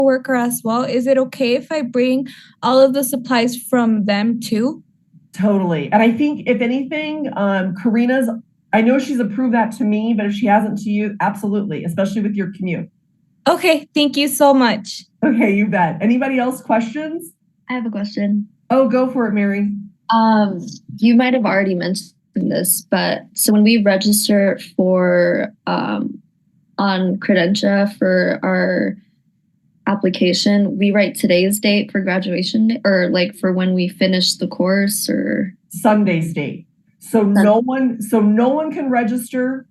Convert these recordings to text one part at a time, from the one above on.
worker as well. Is it okay if I bring all of the supplies from them too? Totally. And I think if anything, I know she's approved that to me, but if she hasn't to you, absolutely, especially with your commute. Okay, thank you so much. Okay, you bet. Anybody else questions? I have a question. Oh, go for it, Mary. You might have already mentioned this, but so when we register for on Credentia for our application, we write today's date for graduation or like for when we finish the course or Sunday's date. So no one can register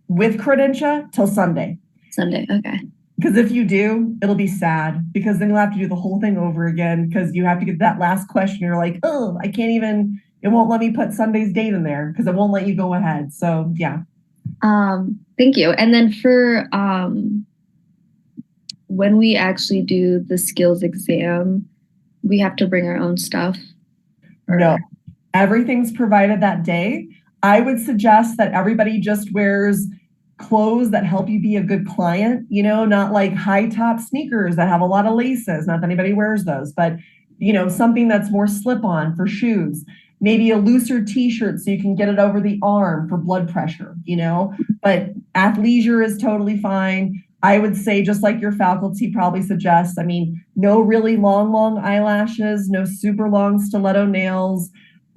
with Credentia till Sunday. Sunday. Okay. Because if you do, it'll be sad because then you'll have to do the whole thing over again because you have to get that last question. You're like, oh, I can't even, it won't let me put Sunday's date in there because it won't let you go ahead. So yeah. Thank you. And then for when we actually do the skills exam, we have to bring our own stuff? No, everything's provided that day. I would suggest that everybody just wears clothes that help you be a good client, not like high top sneakers that have a lot of laces. Not that anybody wears those, but something that's more slip on for shoes. Maybe a looser t-shirt so you can get it over the arm for blood pressure, but athleisure is totally fine. I would say, just like your faculty probably suggests, no really long eyelashes, no super long stiletto nails.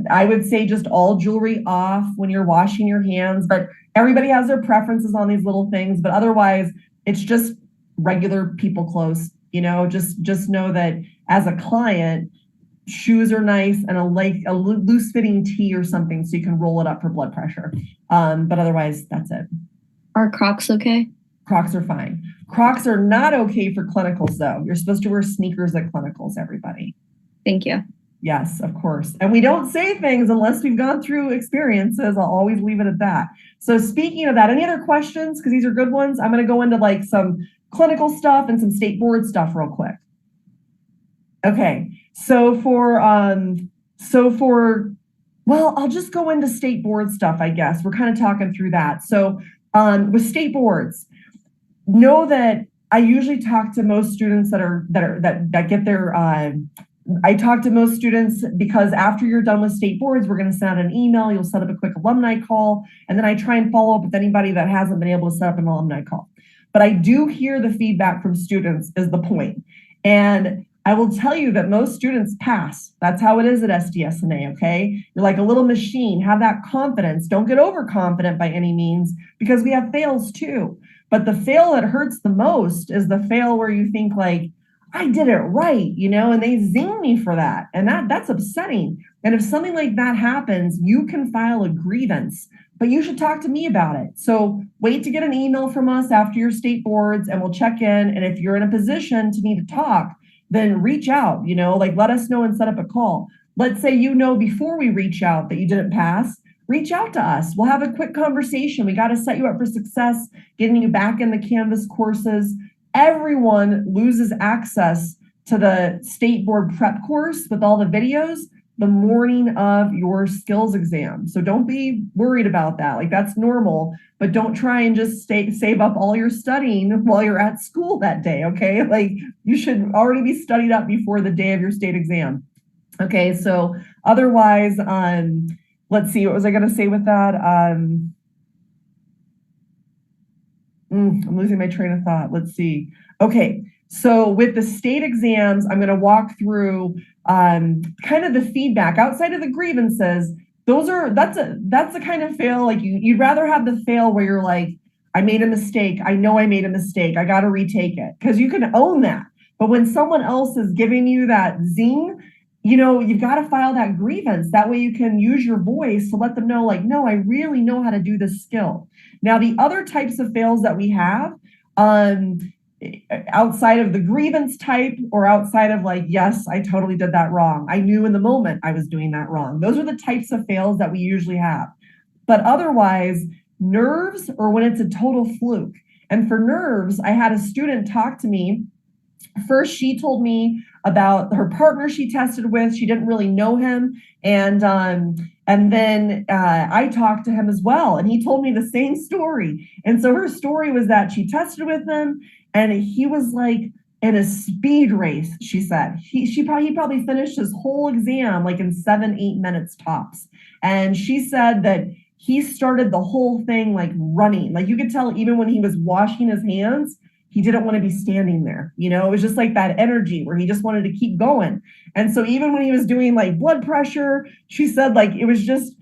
I would say just all jewelry off when you're washing your hands, but everybody has their preferences on these little things, but otherwise it's just regular people clothes, just know that as a client, shoes are nice and a loose fitting tee or something so you can roll it up for blood pressure. But otherwise that's it. Are Crocs okay? Crocs are fine. Crocs are not okay for clinicals though. You're supposed to wear sneakers at clinicals, everybody. Thank you. Yes, of course. And we don't say things unless we've gone through experiences. I'll always leave it at that. So speaking of that, any other questions? Because these are good ones. I'm going to go into like some clinical stuff and some state board stuff real quick. Okay. Well, I'll just go into state board stuff, I guess. We're kind of talking through that. So with state boards, know that I usually talk to most students that get their I talk to most students because after you're done with state boards, we're going to send out an email. You'll set up a quick alumni call. And then I try and follow up with anybody that hasn't been able to set up an alumni call. But I do hear the feedback from students is the point. And I will tell you that most students pass. That's how it is at SDSNA, okay? You're like a little machine. Have that confidence. Don't get overconfident by any means because we have fails too. But the fail that hurts the most is the fail where you think like, I did it right, and they zing me for that. And that's upsetting. And if something like that happens, you can file a grievance, but you should talk to me about it. So wait to get an email from us after your state boards and we'll check in. And if you're in a position to need to talk, then reach out, let us know and set up a call. Let's say, before we reach out that you didn't pass, reach out to us. We'll have a quick conversation. We got to set you up for success, getting you back in the Canvas courses. Everyone loses access to the state board prep course with all the videos the morning of your skills exam. So don't be worried about that. Like that's normal, but don't try and just save up all your studying while you're at school that day. Okay. Like you should already be studied up before the day of your state exam. Okay. So otherwise, let's see, what was I going to say with that? I'm losing my train of thought. Let's see. Okay. So with the state exams, I'm going to walk through kind of the feedback outside of the grievances. That's a kind of fail. Like you'd rather have the fail where you're like, I made a mistake. I know I made a mistake. I got to retake it because you can own that. But when someone else is giving you that zing, you've got to file that grievance. That way you can use your voice to let them know, like, no, I really know how to do this skill. Now, the other types of fails that we have outside of the grievance type or outside of like, yes, I totally did that wrong. I knew in the moment I was doing that wrong. Those are the types of fails that we usually have. But otherwise, nerves or when it's a total fluke. And for nerves, I had a student talk to me. First, she told me about her partner she tested with. She didn't really know him. And then I talked to him as well. And he told me the same story. And so her story was that she tested with him and he was like, in a speed race, she said. He probably finished his whole exam like in 7-8 minutes tops. And she said that he started the whole thing like running. Like you could tell even when he was washing his hands, he didn't want to be standing there. It was just like that energy where he just wanted to keep going. And so even when he was doing like blood pressure, she said like it was just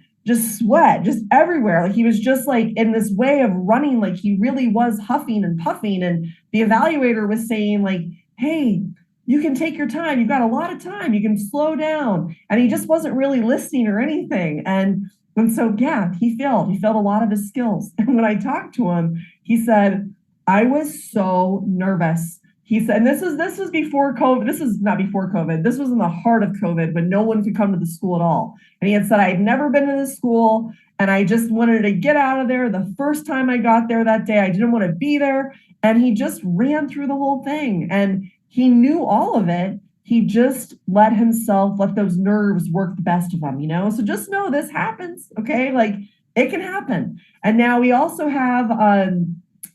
sweat just everywhere. Like he was just like in this way of running, like he really was huffing and puffing. And the evaluator was saying like, hey, you can take your time. You've got a lot of time. You can slow down. And he just wasn't really listening or anything. And so, yeah, he failed. He failed a lot of his skills. And when I talked to him, he said, I was so nervous. He said, and this was before COVID. This is not before COVID. This was in the heart of COVID when no one could come to the school at all. And he had said, I had never been to the school and I just wanted to get out of there. The first time I got there that day, I didn't want to be there. And he just ran through the whole thing and he knew all of it. He just let those nerves work the best of him, So just know this happens, okay? Like it can happen. And now we also have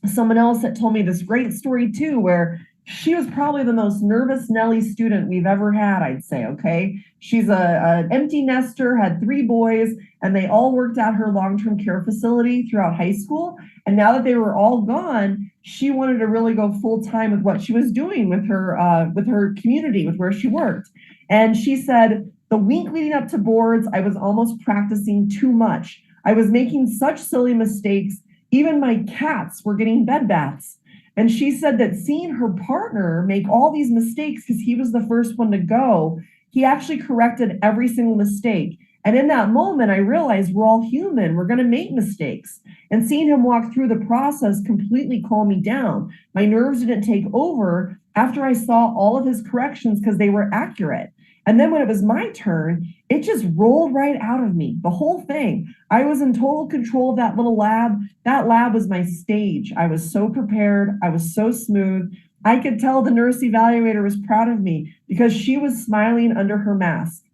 someone else that told me this great story too, where she was probably the most nervous Nelly student we've ever had, I'd say, okay? She's an empty nester, had 3 boys, and they all worked at her long-term care facility throughout high school. And now that they were all gone, she wanted to really go full-time with what she was doing with her community, with where she worked. And she said, the week leading up to boards, I was almost practicing too much. I was making such silly mistakes. Even my cats were getting bed baths. And she said that seeing her partner make all these mistakes because he was the first one to go, he actually corrected every single mistake. And in that moment, I realized we're all human. We're going to make mistakes. And seeing him walk through the process completely calmed me down. My nerves didn't take over after I saw all of his corrections because they were accurate. And then when it was my turn, it just rolled right out of me, the whole thing. I was in total control of that little lab. That lab was my stage. I was so prepared. I was so smooth. I could tell the nurse evaluator was proud of me because she was smiling under her mask.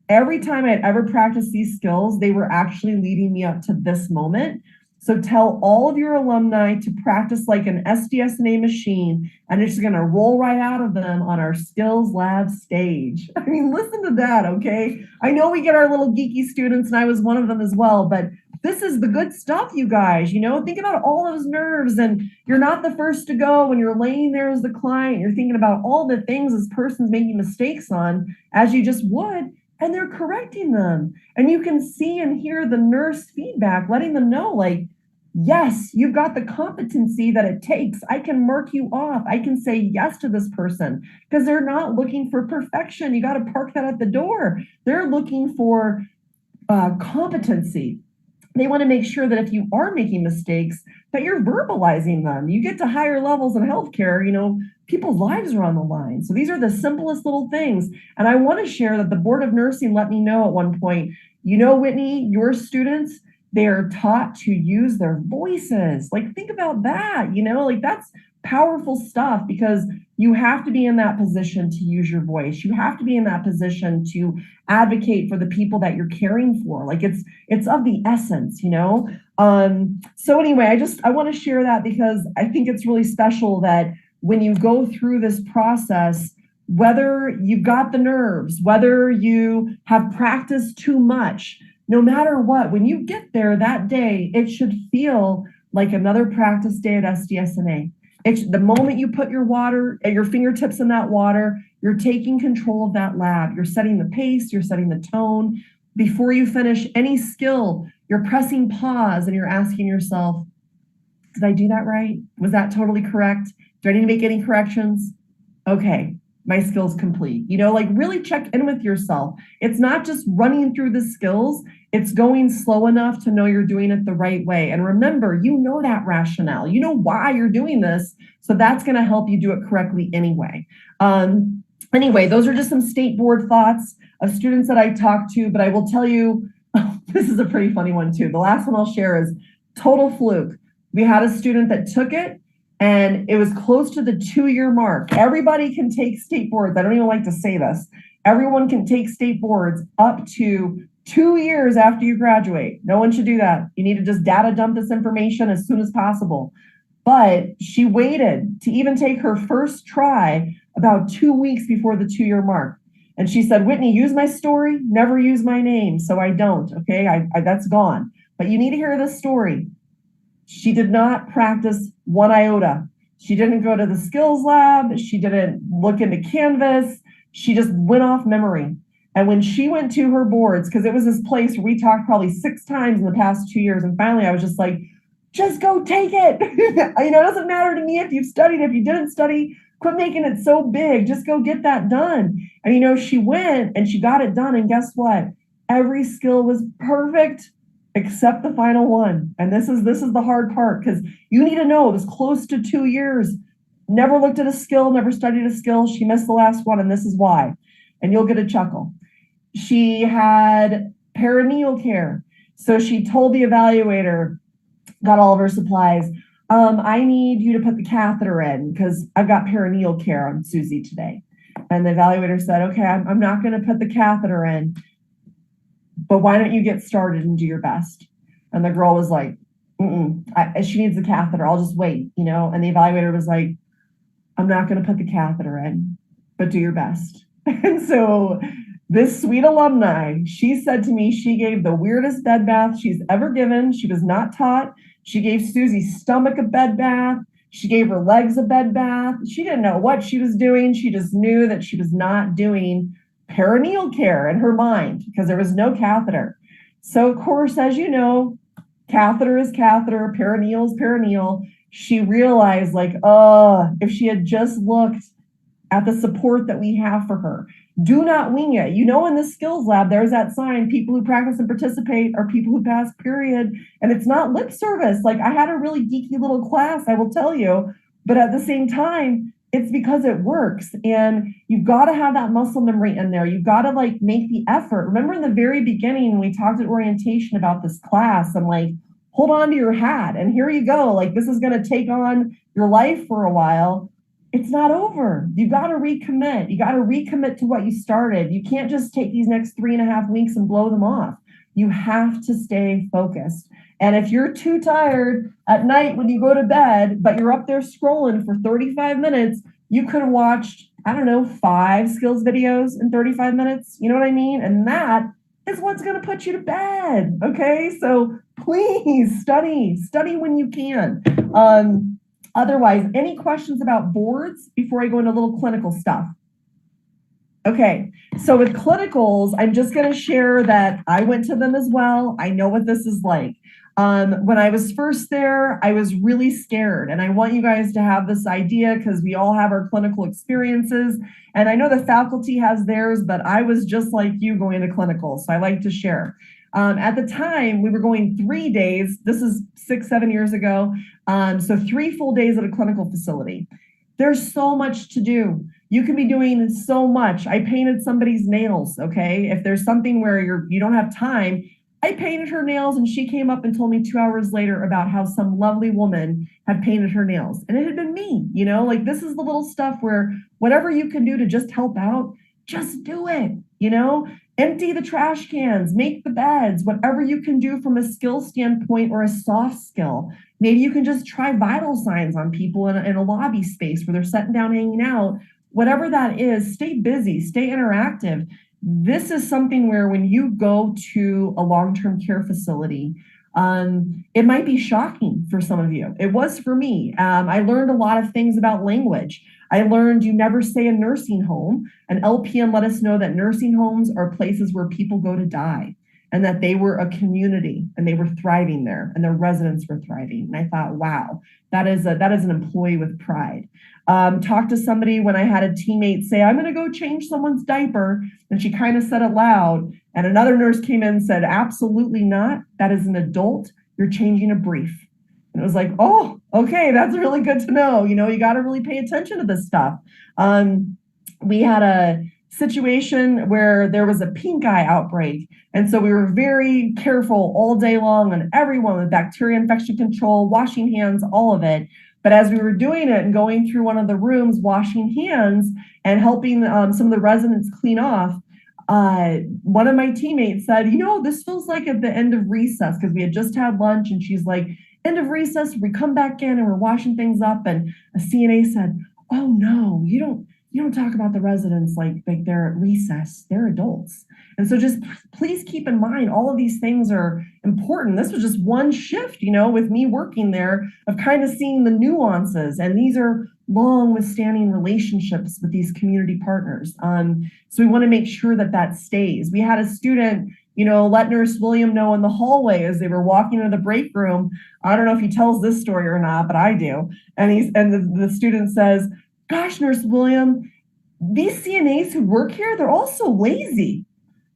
Every time I'd ever practiced these skills, they were actually leading me up to this moment. So tell all of your alumni to practice like an SDSNA machine, and it's going to roll right out of them on our skills lab stage. I mean, listen to that, okay? I know we get our little geeky students, and I was one of them as well, but this is the good stuff, you guys. Think about all those nerves, and you're not the first to go when you're laying there as the client. You're thinking about all the things this person's making mistakes on, as you just would, and they're correcting them. And you can see and hear the nurse feedback, letting them know, like, yes, you've got the competency that it takes. I can mark you off. I can say yes to this person because they're not looking for perfection. You got to park that at the door. They're looking for competency. They want to make sure that if you are making mistakes, that you're verbalizing them. You get to higher levels in healthcare, people's lives are on the line. So these are the simplest little things. And I want to share that the Board of Nursing let me know at one point, Whitney, your students, they are taught to use their voices. Like, think about that, that's powerful stuff because you have to be in that position to use your voice. You have to be in that position to advocate for the people that you're caring for. Like it's of the essence, So anyway, I want to share that because I think it's really special that when you go through this process, whether you've got the nerves, whether you have practiced too much, no matter what, when you get there that day, it should feel like another practice day at SDSNA. The moment you put your fingertips in that water, you're taking control of that lab. You're setting the pace, you're setting the tone. Before you finish any skill, you're pressing pause and you're asking yourself, did I do that right? Was that totally correct? Do I need to make any corrections? Okay, my skill's complete. Really check in with yourself. It's not just running through the skills, it's going slow enough to know you're doing it the right way. And remember, that rationale, why you're doing this. So that's going to help you do it correctly anyway. Anyway, those are just some state board thoughts of students that I talked to, but I will tell you, this is a pretty funny one too. The last one I'll share is total fluke. We had a student that took it and it was close to the 2-year mark. Everybody can take state boards. I don't even like to say this. Everyone can take state boards up to 2 years after you graduate. No one should do that. You need to just data dump this information as soon as possible. But she waited to even take her first try about 2 weeks before the 2-year mark. And she said, Whitney, use my story, never use my name. So I don't, okay? That's gone. But you need to hear this story. She did not practice one iota. She didn't go to the skills lab. She didn't look into Canvas. She just went off memory. And when she went to her boards, because it was this place where we talked probably 6 times in the past 2 years. And finally, I was just like, just go take it. It doesn't matter to me if you've studied, if you didn't study, quit making it so big. Just go get that done. And, she went and she got it done. And guess what? Every skill was perfect except the final one. And this is the hard part, because you need to know it was close to 2 years. Never looked at a skill, never studied a skill. She missed the last one, and this is why. And you'll get a chuckle. She had perineal care. So she told the evaluator, got all of her supplies, I need you to put the catheter in because I've got perineal care on Susie today. And the evaluator said, okay, I'm not going to put the catheter in, but why don't you get started and do your best? And the girl was like, she needs the catheter. I'll just wait, And the evaluator was like, I'm not going to put the catheter in, but do your best. And so this sweet alumni, she said to me, she gave the weirdest bed bath she's ever given. She was not taught. She gave Susie's stomach a bed bath. She gave her legs a bed bath. She didn't know what she was doing. She just knew that she was not doing perineal care in her mind because there was no catheter. So, of course, as you know, catheter is catheter, perineal is perineal. She realized, if she had just looked at the support that we have for her. Do not wing it. In the skills lab, there's that sign, people who practice and participate are people who pass, period. And it's not lip service. I had a really geeky little class, I will tell you, but at the same time, it's because it works. And you've got to have that muscle memory in there. You've got to make the effort. Remember in the very beginning, when we talked at orientation about this class, I'm like, hold on to your hat. And here you go. This is going to take on your life for a while. It's not over. You got to recommit. You got to recommit to what you started. You can't just take these next 3.5 weeks and blow them off. You have to stay focused. And if you're too tired at night when you go to bed, but you're up there scrolling for 35 minutes, you could have watched, 5 skills videos in 35 minutes. You know what I mean? And that is what's going to put you to bed. Okay. So please study when you can. Otherwise, any questions about boards before I go into a little clinical stuff? Okay, so with clinicals, I'm just going to share that I went to them as well. I know what this is like. When I was first there, I was really scared. And I want you guys to have this idea because we all have our clinical experiences. And I know the faculty has theirs, but I was just like you going to clinicals. So I like to share. At the time, we were going 3 days. This is 6-7 years ago. So 3 full days at a clinical facility. There's so much to do. You can be doing so much. I painted somebody's nails, okay? If there's something where you don't have time, I painted her nails and she came up and told me 2 hours later about how some lovely woman had painted her nails. And it had been me, this is the little stuff where whatever you can do to just help out, just do it, Empty the trash cans, make the beds, whatever you can do from a skill standpoint or a soft skill. Maybe you can just try vital signs on people in a lobby space where they're sitting down hanging out. Whatever that is, stay busy, stay interactive. This is something where when you go to a long-term care facility, it might be shocking for some of you. It was for me. I learned a lot of things about language. I learned you never say a nursing home. An LPN let us know that nursing homes are places where people go to die and that they were a community and they were thriving there and their residents were thriving. And I thought, wow, that is an employee with pride. Talked to somebody when I had a teammate say, I'm going to go change someone's diaper. And she kind of said it loud. And another nurse came in and said, absolutely not. That is an adult. You're changing a brief. And it was like, oh, okay, that's really good to know. You got to really pay attention to this stuff. We had a situation where there was a pink eye outbreak. And so we were very careful all day long on everyone with bacteria infection control, washing hands, all of it. But as we were doing it and going through one of the rooms, washing hands and helping some of the residents clean off, one of my teammates said, this feels like at the end of recess because we had just had lunch. And she's like, end of recess, we come back in and we're washing things up. And a CNA said, oh no, you you don't talk about the residents like they're at recess, they're adults. And so just please keep in mind all of these things are important. This was just one shift, with me working there of kind of seeing the nuances. And these are long withstanding relationships with these community partners. So we want to make sure that that stays. We had a student, let Nurse William know in the hallway as they were walking into the break room. I don't know if he tells this story or not, but I do. And the student says, "Gosh, Nurse William, these CNAs who work here, they're all so lazy."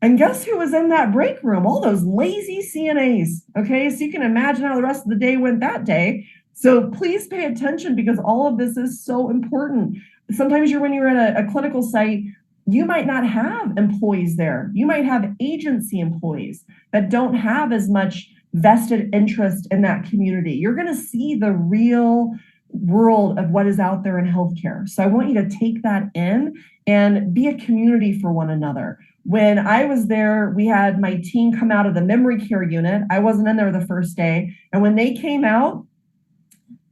And guess who was in that break room? All those lazy CNAs. Okay, so you can imagine how the rest of the day went that day. So please pay attention because all of this is so important. Sometimes when you're at a clinical site, you might not have employees there. You might have agency employees that don't have as much vested interest in that community. You're going to see the real world of what is out there in healthcare. So I want you to take that in and be a community for one another. When I was there, we had my team come out of the memory care unit. I wasn't in there the first day. And when they came out,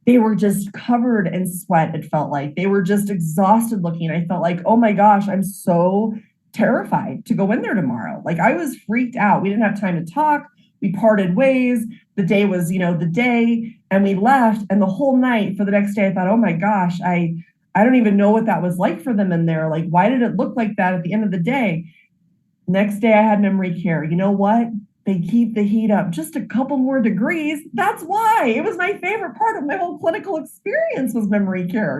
they were just covered in sweat. It felt like they were just exhausted looking. I felt like, oh my gosh, I'm so terrified to go in there tomorrow. Like I was freaked out. We didn't have time to talk. We parted ways. The day was, the day, and we left. And the whole night for the next day, I thought, oh my gosh, I don't even know what that was like for them in there. Like, why did it look like that at the end of the day? Next day, I had memory care. You know what? They keep the heat up just a couple more degrees. That's why it was my favorite part of my whole clinical experience was memory care,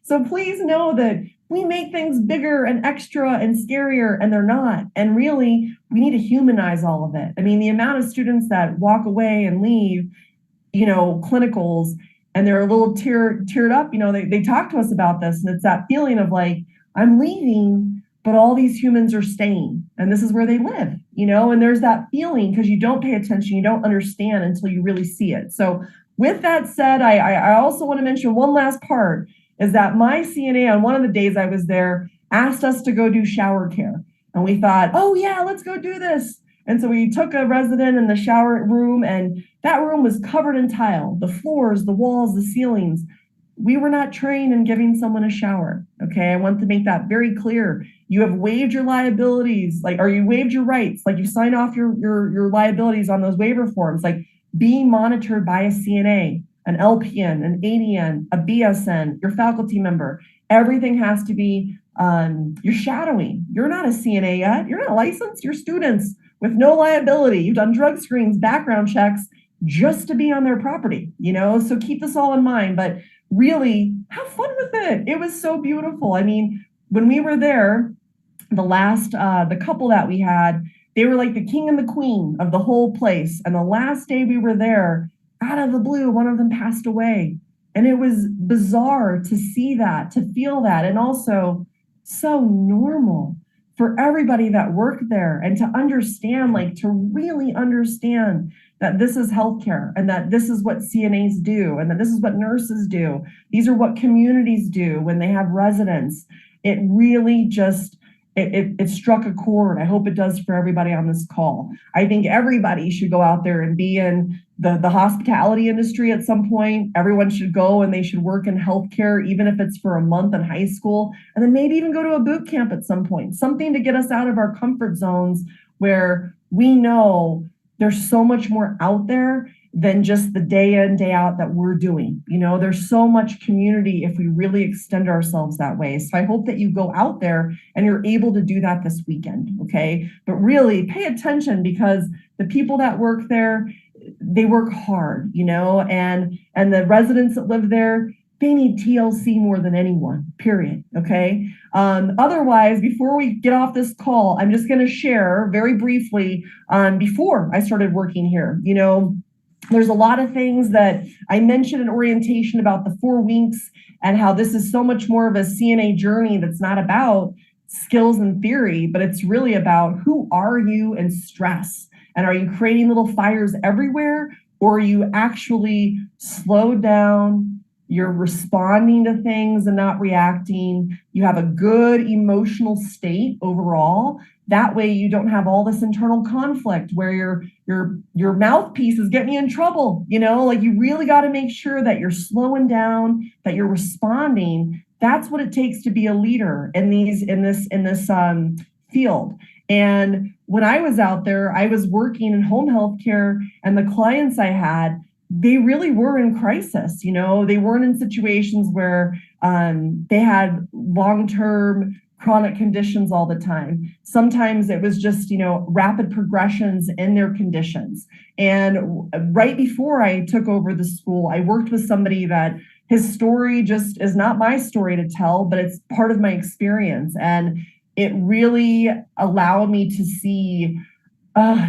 So please know that we make things bigger and extra and scarier, and they're not. And really, we need to humanize all of it. I mean, the amount of students that walk away and leave, clinicals, and they're a little teared up, they talk to us about this, and it's that feeling of like, I'm leaving, but all these humans are staying, and this is where they live, and there's that feeling because you don't pay attention, you don't understand until you really see it. So with that said, I also want to mention one last part is that my CNA on one of the days I was there asked us to go do shower care. And we thought, oh yeah, let's go do this. And so we took a resident in the shower room, and that room was covered in tile, the floors, the walls, the ceilings. We were not trained in giving someone a shower. Okay. I want to make that very clear. You have waived your liabilities, or you waived your rights, you sign off your liabilities on those waiver forms, being monitored by a CNA, an LPN, an ADN, a BSN, your faculty member. Everything has to be, you're shadowing. You're not a CNA yet. You're not licensed. You're students with no liability. You've done drug screens, background checks just to be on their property, so keep this all in mind. But really have fun with it. It was so beautiful. I mean, when we were there, the couple that we had, they were like the king and the queen of the whole place. And the last day we were there, out of the blue, one of them passed away. And it was bizarre to see that, to feel that, and also so normal for everybody that worked there and to understand, to really understand that this is healthcare and that this is what CNAs do and that this is what nurses do. These are what communities do when they have residents. It really just, it struck a chord. I hope it does for everybody on this call. I think everybody should go out there and be in the hospitality industry at some point. Everyone should go and they should work in healthcare, even if it's for a month in high school, and then maybe even go to a boot camp at some point, something to get us out of our comfort zones where we know there's so much more out there than just the day in, day out that we're doing. There's so much community if we really extend ourselves that way. So I hope that you go out there and you're able to do that this weekend, okay? But really pay attention because the people that work there, they work hard, and the residents that live there, they need TLC more than anyone, period, okay? Otherwise, before we get off this call, I'm just gonna share very briefly before I started working here, there's a lot of things that I mentioned in orientation about the 4 weeks and how this is so much more of a CNA journey that's not about skills and theory, but it's really about who are you in stress. And are you creating little fires everywhere, or are you actually slowed down? You're responding to things and not reacting. You have a good emotional state overall. That way you don't have all this internal conflict where your mouthpiece is getting you in trouble. You really got to make sure that you're slowing down, that you're responding. that's what it takes to be a leader in this field. And when I was out there, I was working in home health care, and the clients I had, they really were in crisis. They weren't in situations where they had long-term chronic conditions all the time. Sometimes it was just, rapid progressions in their conditions. And right before I took over the school, I worked with somebody that his story just is not my story to tell, but it's part of my experience. And it really allowed me to see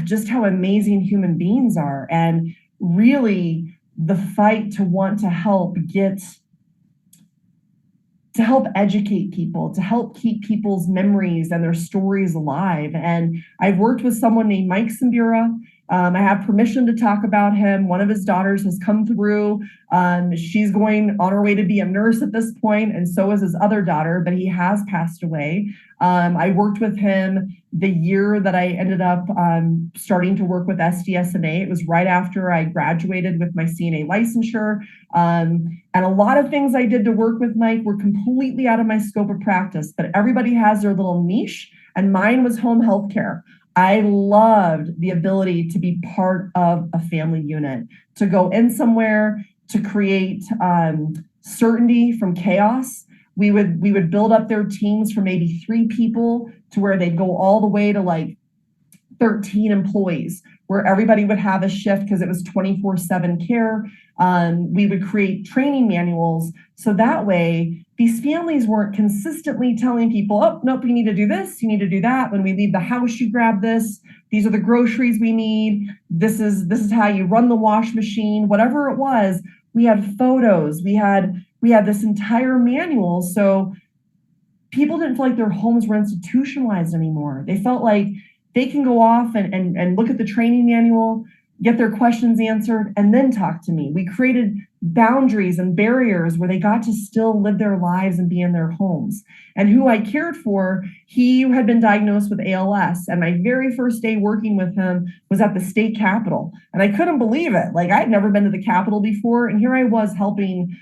just how amazing human beings are, and really the fight to want to help educate people, to help keep people's memories and their stories alive. And I've worked with someone named Mike Simbura. I have permission to talk about him. One of his daughters has come through. She's going on her way to be a nurse at this point, and so is his other daughter, but he has passed away. I worked with him the year that I ended up starting to work with SDSNA. It was right after I graduated with my CNA licensure. And a lot of things I did to work with Mike were completely out of my scope of practice, but everybody has their little niche, and mine was home health care. I loved the ability to be part of a family unit, to go in somewhere, to create certainty from chaos. We would build up their teams from maybe 3 people to where they'd go all the way to like 13 employees, where everybody would have a shift because it was 24/7 care. We would create training manuals, so that way these families weren't consistently telling people, oh, nope, you need to do this, you need to do that. When we leave the house, you grab this. These are the groceries we need. This is how you run the wash machine. Whatever it was, we had photos. We had this entire manual, so people didn't feel like their homes were institutionalized anymore. They felt like they can go off and look at the training manual, get their questions answered, and then talk to me. We created boundaries and barriers where they got to still live their lives and be in their homes. And who I cared for, he had been diagnosed with ALS. And my very first day working with him was at the state capitol. And I couldn't believe it. Like, I'd never been to the Capitol before. And here I was helping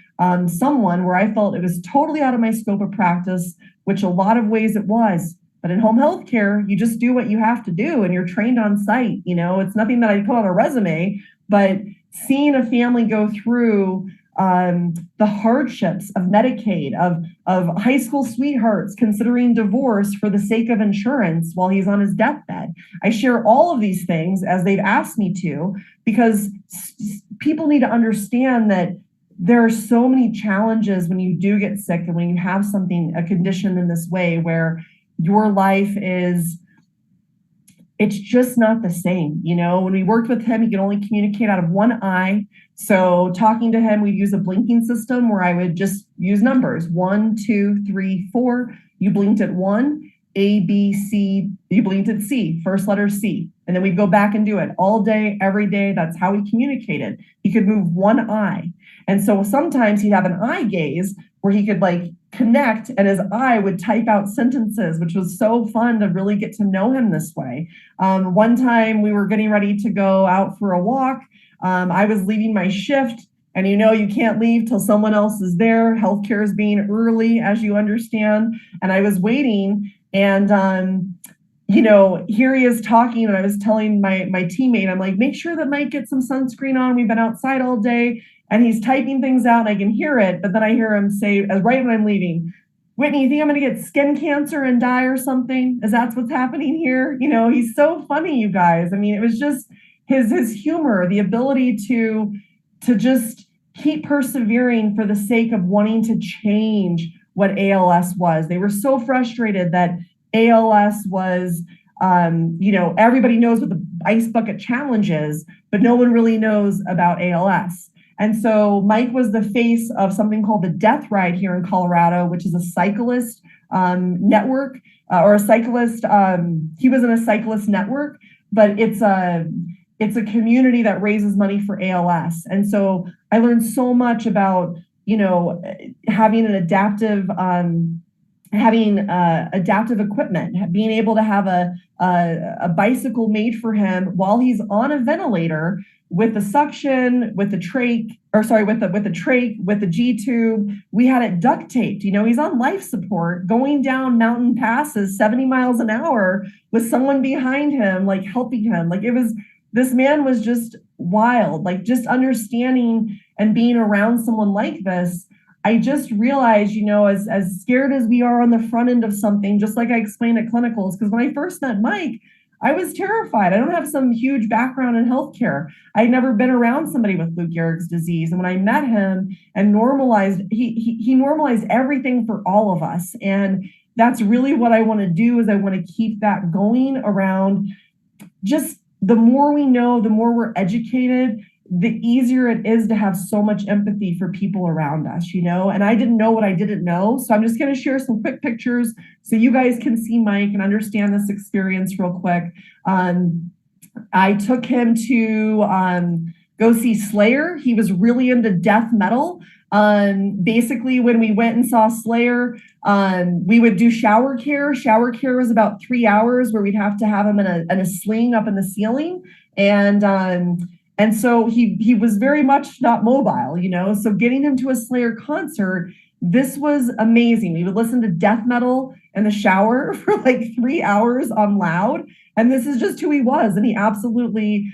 someone where I felt it was totally out of my scope of practice, which a lot of ways it was. But in home health care, you just do what you have to do, and you're trained on site. It's nothing that I put on a resume, but seeing a family go through the hardships of Medicaid, of high school sweethearts considering divorce for the sake of insurance while he's on his deathbed. I share all of these things as they've asked me to, because people need to understand that there are so many challenges when you do get sick and when you have a condition in this way where your life it's just not the same. When we worked with him, he could only communicate out of one eye. So talking to him, we'd use a blinking system where I would just use numbers, 1, 2, 3, 4. You blinked at 1, A, B, C. You blinked at C, first letter C. And then we'd go back and do it all day, every day. That's how he communicated. He could move one eye. And so sometimes he'd have an eye gaze where he could connect, and his eye would type out sentences, which was so fun to really get to know him this way. One time we were getting ready to go out for a walk. I was leaving my shift, and you can't leave till someone else is there. Healthcare is being early, as you understand. And I was waiting, and here he is talking, and I was telling my teammate, I'm like, make sure that Mike gets some sunscreen on. We've been outside all day. And he's typing things out, and I can hear it, but then I hear him say, right when I'm leaving, Whitney, you think I'm going to get skin cancer and die or something? Is that what's happening here? He's so funny, you guys. I mean, it was just his humor, the ability to just keep persevering for the sake of wanting to change what ALS was. They were so frustrated that ALS was, everybody knows what the ice bucket challenge is, but no one really knows about ALS. And so Mike was the face of something called the Death Ride here in Colorado, which is a cyclist network or a cyclist. He was in a cyclist network, but it's a community that raises money for ALS. And so I learned so much about, having an adaptive having adaptive equipment, being able to have a bicycle made for him while he's on a ventilator with the suction, with the trach, or sorry, with the trach, with the G tube. We had it duct taped. You know, he's on life support going down mountain passes 70 miles an hour with someone behind him, like helping him. Like this man was just wild, like just understanding and being around someone like this. I just realized, you know, as scared as we are on the front end of something, just like I explained at clinicals, because when I first met Mike, I was terrified. I don't have some huge background in healthcare. I'd never been around somebody with Lou Gehrig's disease. And when I met him and normalized, he normalized everything for all of us. And that's really what I want to do, is I want to keep that going around. Just the more we know, the more we're educated, the easier it is to have so much empathy for people around us, you know? And I didn't know what I didn't know. So I'm just going to share some quick pictures so you guys can see Mike and understand this experience real quick. I took him to go see Slayer. He was really into death metal. Basically, when we went and saw Slayer, we would do shower care. Shower care was about 3 hours, where we'd have to have him in a sling up in the ceiling. And so he was very much not mobile, you know? So getting him to a Slayer concert, this was amazing. We would listen to death metal in the shower for like 3 hours on loud. And this is just who he was. And he absolutely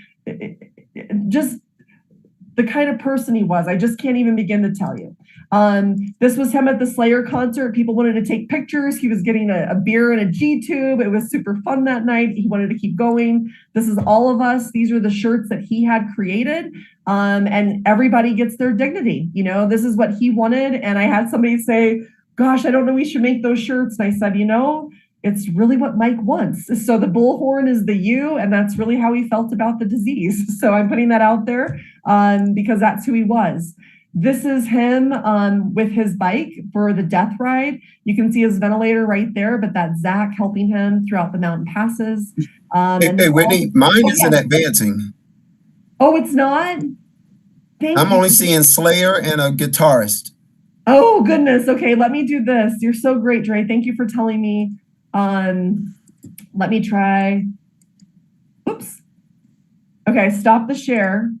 just the kind of person he was. I just can't even begin to tell you. This was him at the Slayer concert. People wanted to take pictures. He was getting a beer and a G tube. It was super fun that night. He wanted to keep going. This is all of us. These are the shirts that he had created. And everybody gets their dignity. You know, this is what he wanted. And I had somebody say, gosh, I don't know, we should make those shirts. And I said, you know, it's really what Mike wants. So the bullhorn is the U, and that's really how he felt about the disease. So I'm putting that out there because that's who he was. This is him with his bike for the death ride. You can see his ventilator right there, but that's Zach helping him throughout the mountain passes. Hey, Whitney, mine isn't advancing. Oh, it's not? I'm only seeing Slayer and a guitarist. Oh, goodness. Okay, let me do this. You're so great, Dre. Thank you for telling me. Let me try. Oops. Okay, stop the share.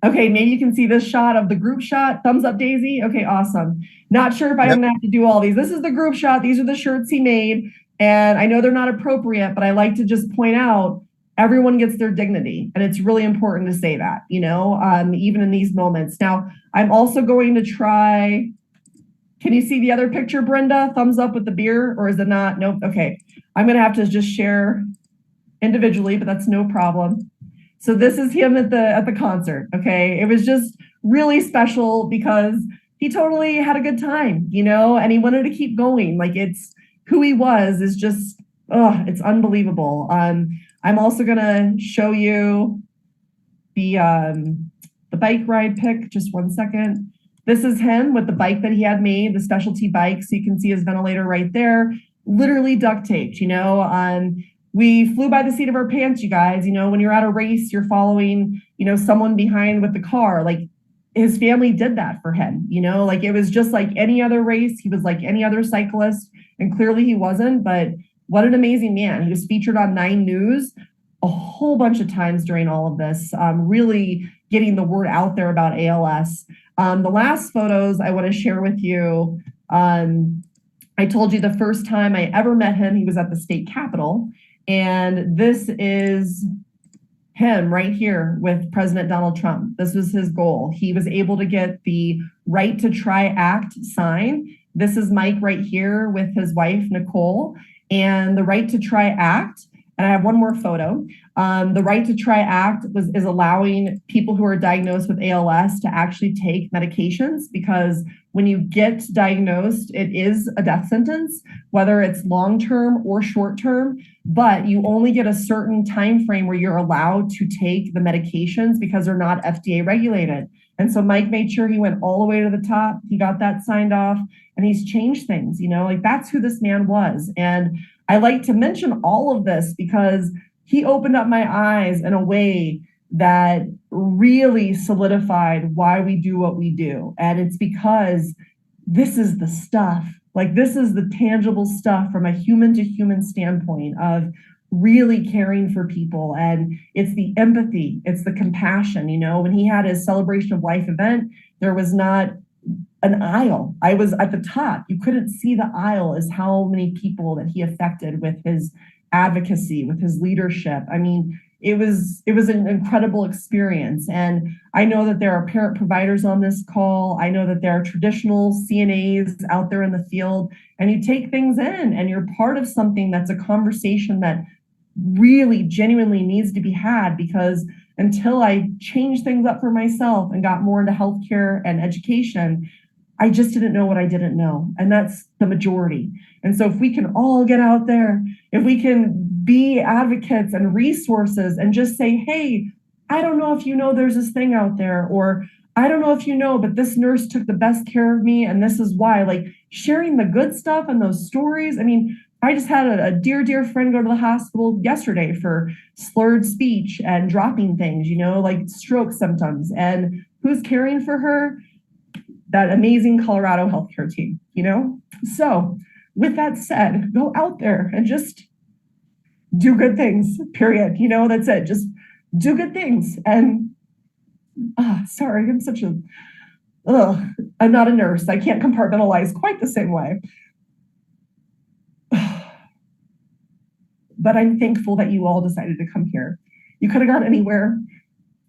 Okay, maybe you can see this shot of the group shot. Thumbs up, Daisy. Okay, awesome. Not sure if I'm gonna have to do all these. This is the group shot. These are the shirts he made. And I know they're not appropriate, but I like to just point out everyone gets their dignity. And it's really important to say that, you know, even in these moments. Now, I'm also going to try. Can you see the other picture, Brenda? Thumbs up with the beer, or is it not? Nope. Okay. I'm going to have to just share individually, but that's no problem. So this is him at the concert. Okay. It was just really special because he totally had a good time, you know, and he wanted to keep going. Like, it's who he was is just, oh, it's unbelievable. I'm also going to show you the bike ride pic. Just 1 second. This is him with the bike that he had made, the specialty bike. So you can see his ventilator right there, literally duct taped, you know. We flew by the seat of our pants, you guys. You know, when you're at a race, you're following, you know, someone behind with the car. Like, his family did that for him, you know, like it was just like any other race. He was like any other cyclist, and clearly he wasn't, but what an amazing man. He was featured on 9 News a whole bunch of times during all of this, really getting the word out there about ALS. The last photos I want to share with you, I told you the first time I ever met him, he was at the state capitol. And this is him right here with President Donald Trump. This was his goal. He was able to get the Right to Try Act sign. This is Mike right here with his wife, Nicole. And the Right to Try Act, and I have one more photo. The Right to Try Act is allowing people who are diagnosed with ALS to actually take medications, because when you get diagnosed, it is a death sentence, whether it's long-term or short-term, but you only get a certain time frame where you're allowed to take the medications because they're not FDA regulated. And so Mike made sure he went all the way to the top. He got that signed off, and he's changed things, you know, like that's who this man was. And I like to mention all of this because he opened up my eyes in a way that really solidified why we do what we do. And it's because this is the stuff. Like, this is the tangible stuff from a human to human standpoint of really caring for people. And it's the empathy, it's the compassion. You know, when he had his celebration of life event, there was not an aisle. I was at the top. You couldn't see the aisle as how many people that he affected with his advocacy, with his leadership. I mean, it was an incredible experience. And I know that there are parent providers on this call. I know that there are traditional CNAs out there in the field, and you take things in and you're part of something that's a conversation that really genuinely needs to be had, because until I changed things up for myself and got more into healthcare and education, I just didn't know what I didn't know. And that's the majority. And so if we can all get out there, if we can be advocates and resources and just say, hey, I don't know if you know there's this thing out there, or I don't know if you know, but this nurse took the best care of me and this is why. Like, sharing the good stuff and those stories. I mean, I just had a dear friend go to the hospital yesterday for slurred speech and dropping things, you know, like stroke symptoms. And who's caring for her? That amazing Colorado healthcare team, you know? So with that said, go out there and just do good things, period. You know, that's it. Just do good things. And sorry, I'm not a nurse. I can't compartmentalize quite the same way. But I'm thankful that you all decided to come here. You could have gone anywhere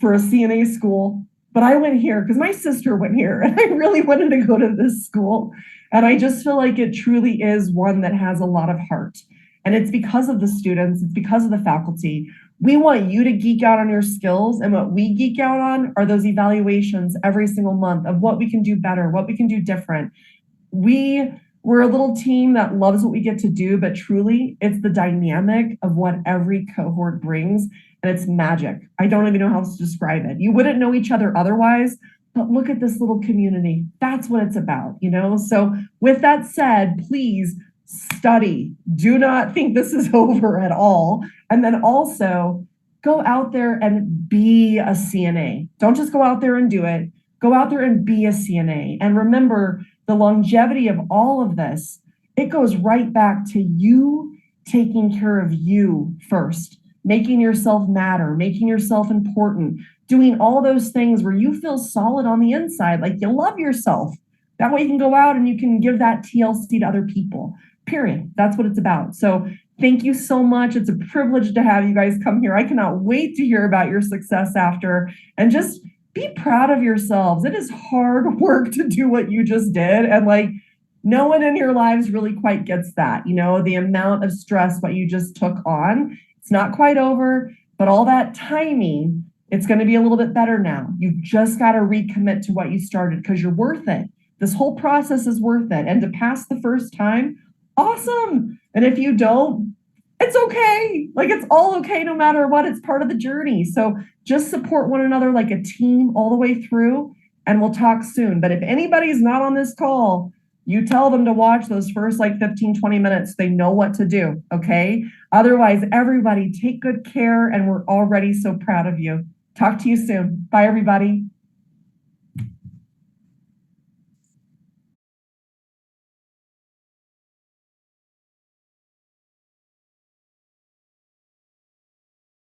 for a CNA school, but I went here because my sister went here and I really wanted to go to this school. And I just feel like it truly is one that has a lot of heart. And it's because of the students, it's because of the faculty. We want you to geek out on your skills, and what we geek out on are those evaluations every single month of what we can do better, what we can do different. We're a little team that loves what we get to do, but truly it's the dynamic of what every cohort brings, and it's magic. I don't even know how else to describe it. You wouldn't know each other otherwise, but look at this little community. That's what it's about, you know? So with that said, please study. Do not think this is over at all. And then also go out there and be a CNA. Don't just go out there and do it. Go out there and be a CNA. And remember, the longevity of all of this, it goes right back to you taking care of you first, making yourself matter, making yourself important, doing all those things where you feel solid on the inside, like you love yourself. That way you can go out and you can give that TLC to other people, period. That's what it's about. So thank you so much. It's a privilege to have you guys come here. I cannot wait to hear about your success after, and just be proud of yourselves. It is hard work to do what you just did. And like, no one in your lives really quite gets that, you know, the amount of stress, what you just took on. It's not quite over, but all that timing, it's going to be a little bit better now. You've just got to recommit to what you started, because you're worth it. This whole process is worth it. And to pass the first time, awesome. And if you don't, it's okay. Like, it's all okay no matter what. It's part of the journey. So just support one another like a team all the way through, and we'll talk soon. But if anybody's not on this call, you tell them to watch those first like 15, 20 minutes. They know what to do. Okay. Otherwise, everybody take good care. And we're already so proud of you. Talk to you soon. Bye, everybody.